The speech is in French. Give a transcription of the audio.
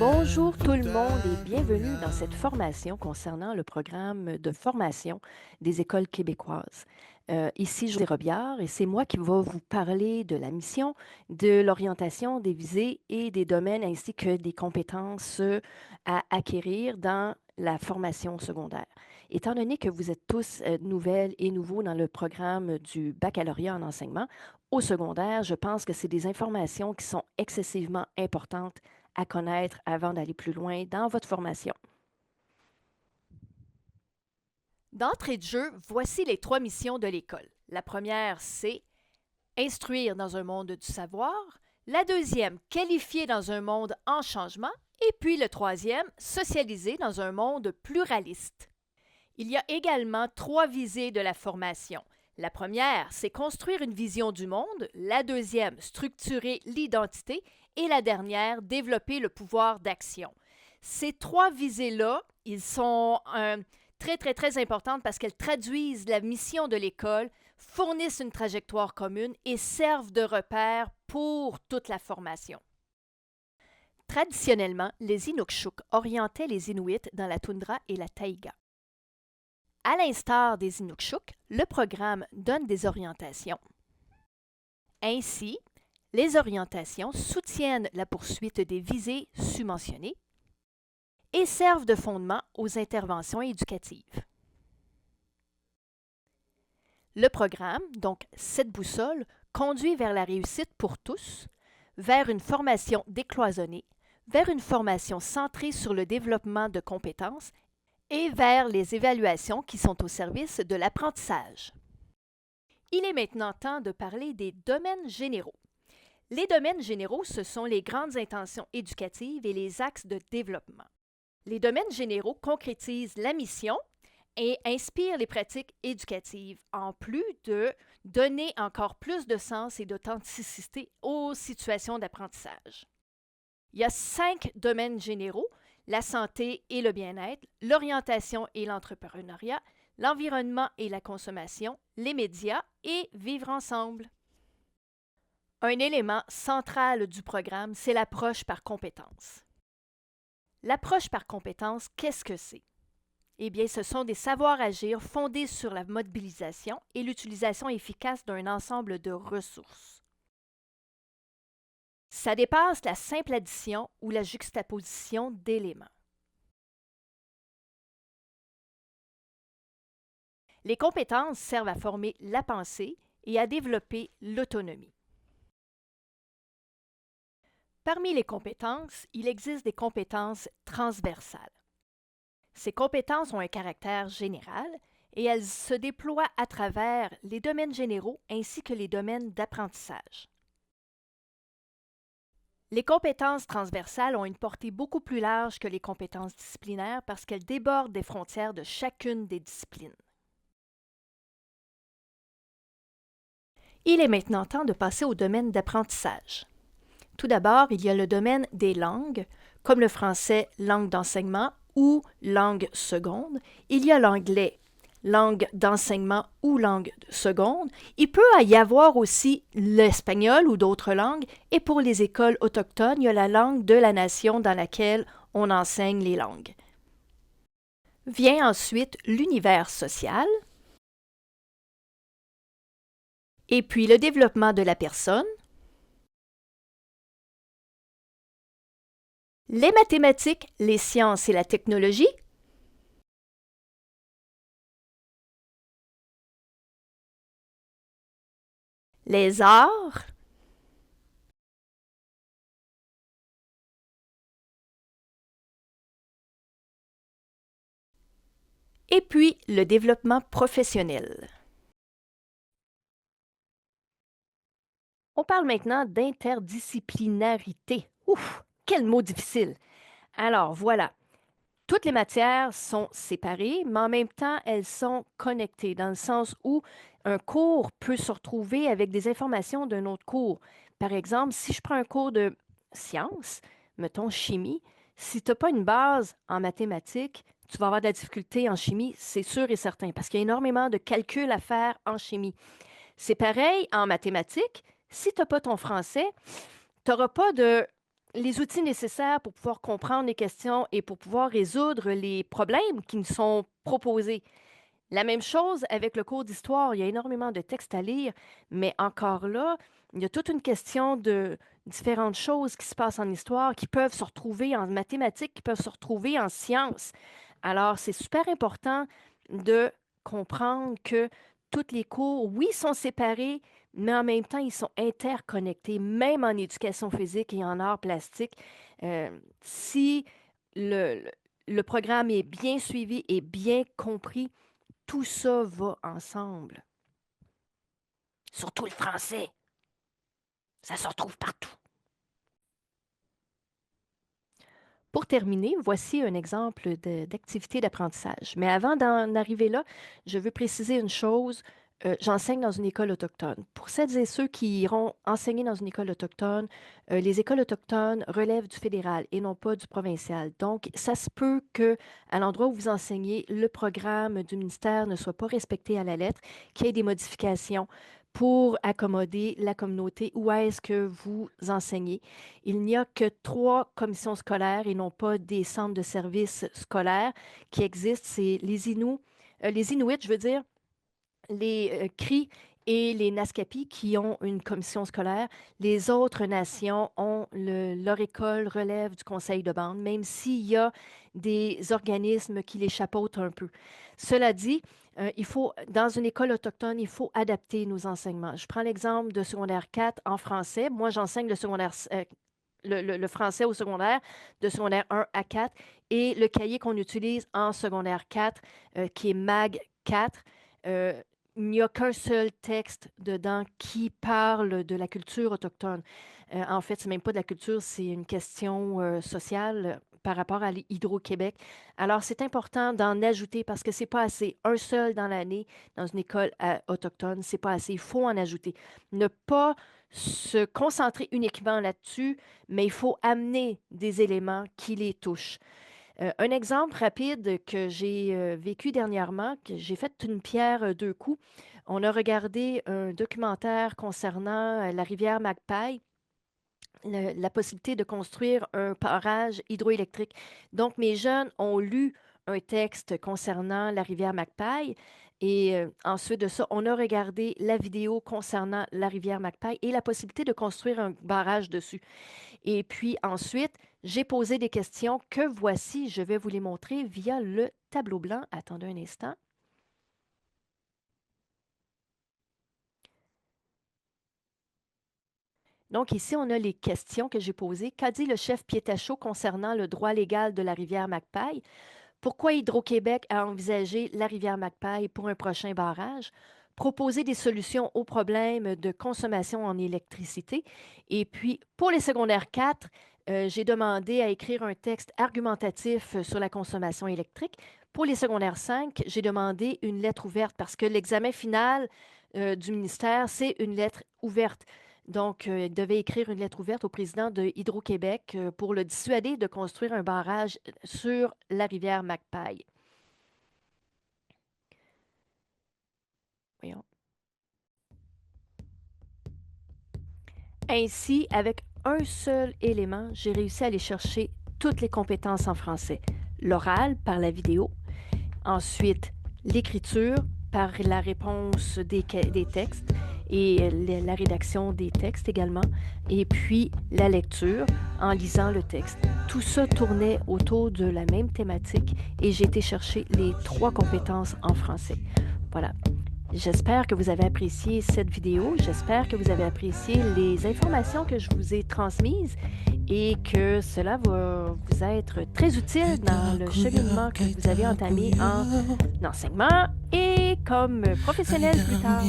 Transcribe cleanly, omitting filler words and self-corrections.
Bonjour tout le monde et bienvenue dans cette formation concernant le programme de formation des écoles québécoises. Ici José Robillard et c'est moi qui va vous parler de la mission, de l'orientation, des visées et des domaines ainsi que des compétences à acquérir dans la formation secondaire. Étant donné que vous êtes tous nouvelles et nouveaux dans le programme du baccalauréat en enseignement, au secondaire, je pense que c'est des informations qui sont excessivement importantes à connaître avant d'aller plus loin dans votre formation. D'entrée de jeu, voici les 3 missions de l'école. La première, c'est instruire dans un monde du savoir. La deuxième, qualifier dans un monde en changement. Et puis le troisième, socialiser dans un monde pluraliste. Il y a également 3 visées de la formation. La première, c'est construire une vision du monde. La deuxième, structurer l'identité. Et la dernière, développer le pouvoir d'action. Ces 3 visées-là, ils sont très, très, très importantes parce qu'elles traduisent la mission de l'école, fournissent une trajectoire commune et servent de repère pour toute la formation. Traditionnellement, les Inukshuk orientaient les Inuits dans la toundra et la taïga. À l'instar des Inukshuk, le programme donne des orientations. Ainsi, les orientations soutiennent la poursuite des visées submentionnées et servent de fondement aux interventions éducatives. Le programme, donc cette boussole, conduit vers la réussite pour tous, vers une formation décloisonnée, vers une formation centrée sur le développement de compétences et vers les évaluations qui sont au service de l'apprentissage. Il est maintenant temps de parler des domaines généraux. Les domaines généraux, ce sont les grandes intentions éducatives et les axes de développement. Les domaines généraux concrétisent la mission et inspirent les pratiques éducatives, en plus de donner encore plus de sens et d'authenticité aux situations d'apprentissage. Il y a 5 domaines généraux: la santé et le bien-être, l'orientation et l'entrepreneuriat, l'environnement et la consommation, les médias et vivre ensemble. Un élément central du programme, c'est l'approche par compétences. L'approche par compétences, qu'est-ce que c'est? Eh bien, ce sont des savoirs-agir fondés sur la mobilisation et l'utilisation efficace d'un ensemble de ressources. Ça dépasse la simple addition ou la juxtaposition d'éléments. Les compétences servent à former la pensée et à développer l'autonomie. Parmi les compétences, il existe des compétences transversales. Ces compétences ont un caractère général et elles se déploient à travers les domaines généraux ainsi que les domaines d'apprentissage. Les compétences transversales ont une portée beaucoup plus large que les compétences disciplinaires parce qu'elles débordent des frontières de chacune des disciplines. Il est maintenant temps de passer au domaine d'apprentissage. Tout d'abord, il y a le domaine des langues, comme le français langue d'enseignement ou langue seconde. Il y a l'anglais langue d'enseignement ou langue seconde. Il peut y avoir aussi l'espagnol ou d'autres langues. Et pour les écoles autochtones, il y a la langue de la nation dans laquelle on enseigne les langues. Vient ensuite l'univers social. Et puis le développement de la personne. Les mathématiques, les sciences et la technologie. Les arts. Et puis le développement professionnel. On parle maintenant d'interdisciplinarité. Ouf, quel mot difficile! Alors voilà, toutes les matières sont séparées, mais en même temps, elles sont connectées, dans le sens où un cours peut se retrouver avec des informations d'un autre cours. Par exemple, si je prends un cours de sciences, mettons chimie, si tu n'as pas une base en mathématiques, tu vas avoir de la difficulté en chimie, c'est sûr et certain, parce qu'il y a énormément de calculs à faire en chimie. C'est pareil en mathématiques. Si tu n'as pas ton français, tu n'auras pas de les outils nécessaires pour pouvoir comprendre les questions et pour pouvoir résoudre les problèmes qui nous sont proposés. La même chose avec le cours d'histoire. Il y a énormément de textes à lire, mais encore là, il y a toute une question de différentes choses qui se passent en histoire, qui peuvent se retrouver en mathématiques, qui peuvent se retrouver en sciences. Alors, c'est super important de comprendre que tous les cours, oui, sont séparés, mais en même temps, ils sont interconnectés, même en éducation physique et en arts plastiques. Si le, le le programme est bien suivi et bien compris, tout ça va ensemble. Surtout le français. Ça se retrouve partout. Pour terminer, voici un exemple d'activité d'apprentissage. Mais avant d'en arriver là, je veux préciser une chose. J'enseigne dans une école autochtone. Pour celles et ceux qui iront enseigner dans une école autochtone, les écoles autochtones relèvent du fédéral et non pas du provincial. Donc, ça se peut que, à l'endroit où vous enseignez, le programme du ministère ne soit pas respecté à la lettre, qu'il y ait des modifications pour accommoder la communauté où est-ce que vous enseignez. Il n'y a que 3 commissions scolaires et non pas des centres de services scolaires qui existent. C'est les Inuits, je veux dire, les Cris et les Naskapi qui ont une commission scolaire. Les autres nations ont leur école relève du conseil de bande, même s'il y a des organismes qui les chapeautent un peu. Cela dit, dans une école autochtone, il faut adapter nos enseignements. Je prends l'exemple de secondaire 4 en français. Moi, j'enseigne le français au secondaire, de secondaire 1 à 4, et le cahier qu'on utilise en secondaire 4, qui est MAG 4. Il n'y a qu'un seul texte dedans qui parle de la culture autochtone. En fait, c'est même pas de la culture, c'est une question sociale par rapport à Hydro-Québec. Alors, c'est important d'en ajouter parce que c'est pas assez. Un seul dans l'année dans une école autochtone, c'est pas assez. Il faut en ajouter. Ne pas se concentrer uniquement là-dessus, mais il faut amener des éléments qui les touchent. Un exemple rapide que j'ai vécu dernièrement, que j'ai fait une pierre deux coups. On a regardé un documentaire concernant la rivière Magpie, la possibilité de construire un barrage hydroélectrique. Donc, mes jeunes ont lu un texte concernant la rivière Magpie et ensuite de ça, on a regardé la vidéo concernant la rivière Magpie et la possibilité de construire un barrage dessus. Et puis ensuite, j'ai posé des questions que voici, je vais vous les montrer via le tableau blanc. Attendez un instant. Donc ici, on a les questions que j'ai posées. Qu'a dit le chef Piétachaud concernant le droit légal de la rivière Magpie? Pourquoi Hydro-Québec a envisagé la rivière Magpie pour un prochain barrage? Proposer des solutions aux problèmes de consommation en électricité. Et puis, pour les secondaires 4, j'ai demandé à écrire un texte argumentatif sur la consommation électrique. Pour les secondaires 5, j'ai demandé une lettre ouverte parce que l'examen final du ministère, c'est une lettre ouverte. Donc, il devait écrire une lettre ouverte au président de Hydro-Québec pour le dissuader de construire un barrage sur la rivière Magpie. Voyons. Ainsi, avec un seul élément, j'ai réussi à aller chercher toutes les compétences en français. L'oral par la vidéo, ensuite l'écriture par la réponse des textes et la rédaction des textes également, et puis la lecture en lisant le texte. Tout ça tournait autour de la même thématique et j'ai été chercher les 3 compétences en français. Voilà. J'espère que vous avez apprécié cette vidéo. J'espère que vous avez apprécié les informations que je vous ai transmises et que cela va vous être très utile dans le cheminement que vous avez entamé en enseignement et comme professionnel plus tard.